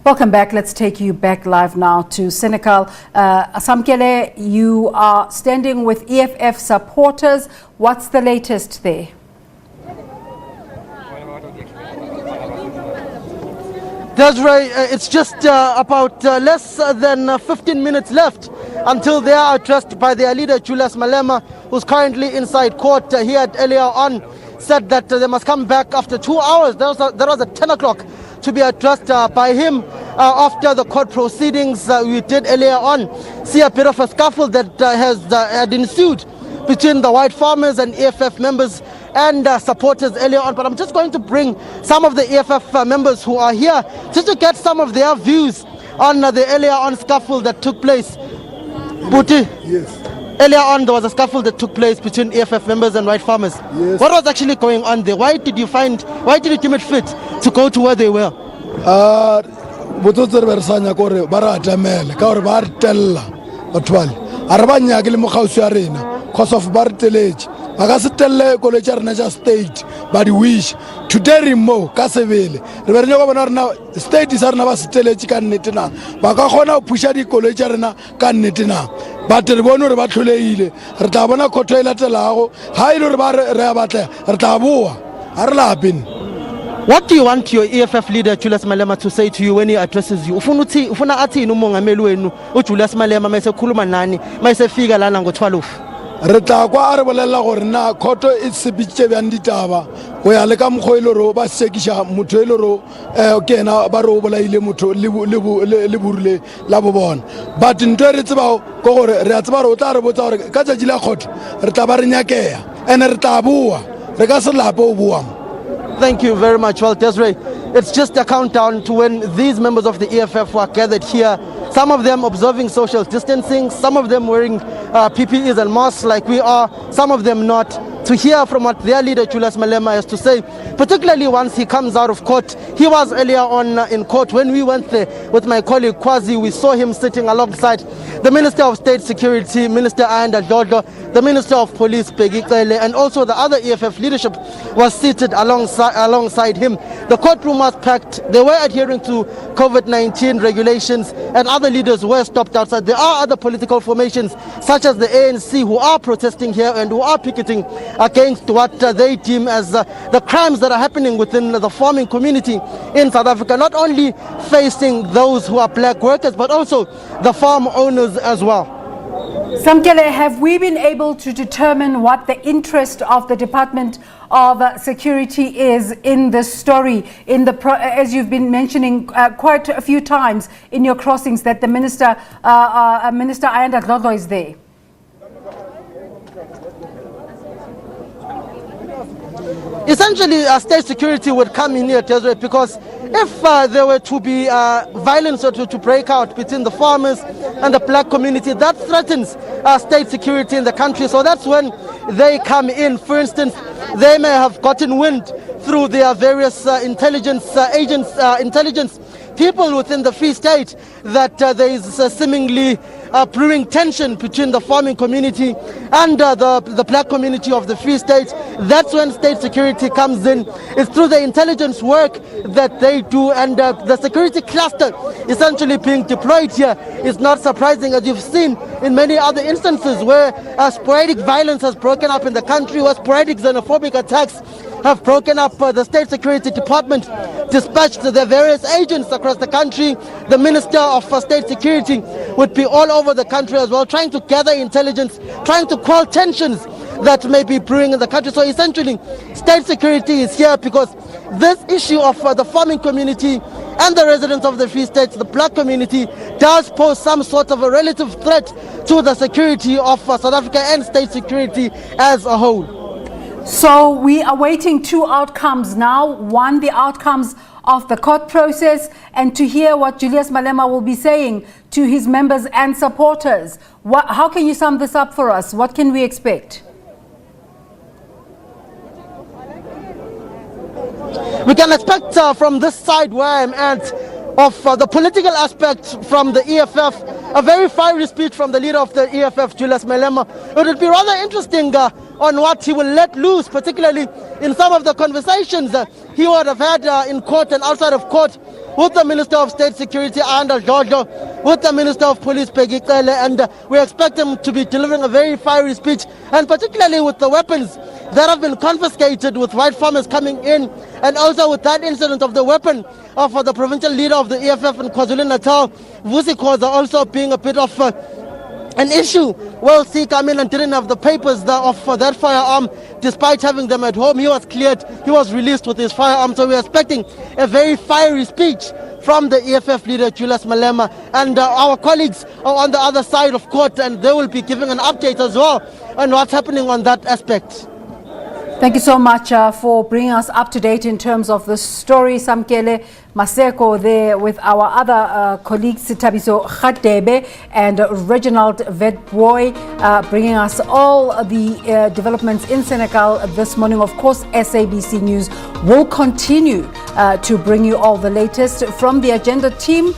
Welcome back. Let's take you back live now to Senekal. Samkele, you are standing with EFF supporters. What's the latest there? Desiree, it's just about less than 15 minutes left until they are addressed by their leader, Julius Malema, who's currently inside court. He had earlier on said that they must come back after 2 hours. That was at 10 o'clock to be addressed by him after the court proceedings. We did earlier on see a bit of a scuffle that had ensued between the white farmers and EFF members and supporters earlier on. But I'm just going to bring some of the EFF members who are here just to get some of their views on the earlier on scuffle that took place. Buti? Yes. Earlier on, there was a scuffle that took place between EFF members and white farmers. Yes. What was actually going on there? Why did you deem it fit to go to where they were? Botsotsi re beresanya kore ba re atamele ka gore ba re tella batho bale a re ba nyake le mogausi ya rena cause of ba re teletse ba ka se telle koloi tša rena tša state ba di wish today re mo ka sebele re be re nyaka bona rena state sa rena ba se teletse ka nnete na ba ka kgona go phusha dikoloi tša rena ka nnete na but re bone gore ba tlholeile re tla bona khotho e latelago ga e le gore ba re a batlega re tla boa ga re lapene. What do you want your EFF leader Julius Malema to say to you when he addresses you? Ufuna athi umongameli wenu uJulius Malema mayise khuluma nani mayise fika lana ngo-12? Re tla kwa a re bolelela gore na khoto e sebitse bjang ditaba go ya le ka mokgwa e le gore ba sekisha motho e le gore ke ena ba re o bolaile motho le burile la bo bona but ntwe re tseba go gore re a tseba re o tla re botsa gore ka tšatši la khoto re tla ba re nyakea ene re tla boa re ka se lape o boang. Thank you very much. Well, Desiree, it's just a countdown to when these members of the EFF were gathered here. Some of them observing social distancing, some of them wearing PPEs and masks like we are, some of them not. To hear from what their leader Julius Malema has to say, particularly once he comes out of court. He was earlier on in court. When we went there with my colleague Kwazi, we saw him sitting alongside the Minister of State Security, Minister Ayanda Dlodlo, the Minister of Police, Peggy Cele, and also the other EFF leadership was seated alongside him. The courtroom was packed. They were adhering to COVID-19 regulations, and other leaders were stopped outside. There are other political formations, such as the ANC, who are protesting here and who are picketing against what they deem as the crimes that are happening within the farming community in South Africa, not only facing those who are black workers, but also the farm owners as well. Samkele, have we been able to determine what the interest of the Department of Security is in this story? As you've been mentioning quite a few times in your crossings, that the Minister Ayanda Dlodlo is there. Essentially, state security would come in here, Desiree, because if there were to be violence or to break out between the farmers and the black community, that threatens state security in the country. So that's when they come in. For instance, they may have gotten wind through their various intelligence people within the Free State that there is seemingly brewing tension between the farming community and the black community of the Free State. That's when state security comes in. It's through the intelligence work that they do, and the security cluster essentially being deployed here is not surprising, as you've seen in many other instances where sporadic violence has broken up in the country, where sporadic xenophobic attacks have broken up. The State Security Department dispatched their various agents across the country. The Minister of State Security would be all over the country as well, trying to gather intelligence, trying to quell tensions that may be brewing in the country. So essentially, state security is here because this issue of the farming community and the residents of the Free State, the black community, does pose some sort of a relative threat to the security of South Africa and state security as a whole. So we are waiting two outcomes now. One, the outcomes of the court process, and to hear what Julius Malema will be saying to his members and supporters. How can you sum this up for us? What can we expect? We can expect from this side where I'm at of the political aspect from the EFF, a very fiery speech from the leader of the EFF, Julius Malema. It would be rather interesting on what he will let loose, particularly in some of the conversations he would have had in court and outside of court with the Minister of State Security, Andal Jojo, with the Minister of Police, Peggy Kele, and we expect him to be delivering a very fiery speech, and particularly with the weapons that have been confiscated with white farmers coming in, and also with that incident of the weapon for the provincial leader of the EFF in KwaZulu-Natal, Vusi Khoza, also being a bit of an issue. Well, he came in and didn't have the papers for that firearm. Despite having them at home, he was cleared, he was released with his firearm. So we're expecting a very fiery speech from the EFF leader, Julius Malema. And our colleagues are on the other side of court, and they will be giving an update as well on what's happening on that aspect. Thank you so much for bringing us up to date in terms of the story. Samkele Maseko there with our other colleagues, Tabiso Khatebe and Reginald Vetboy, bringing us all the developments in Senekal this morning. Of course, SABC News will continue to bring you all the latest from the agenda team.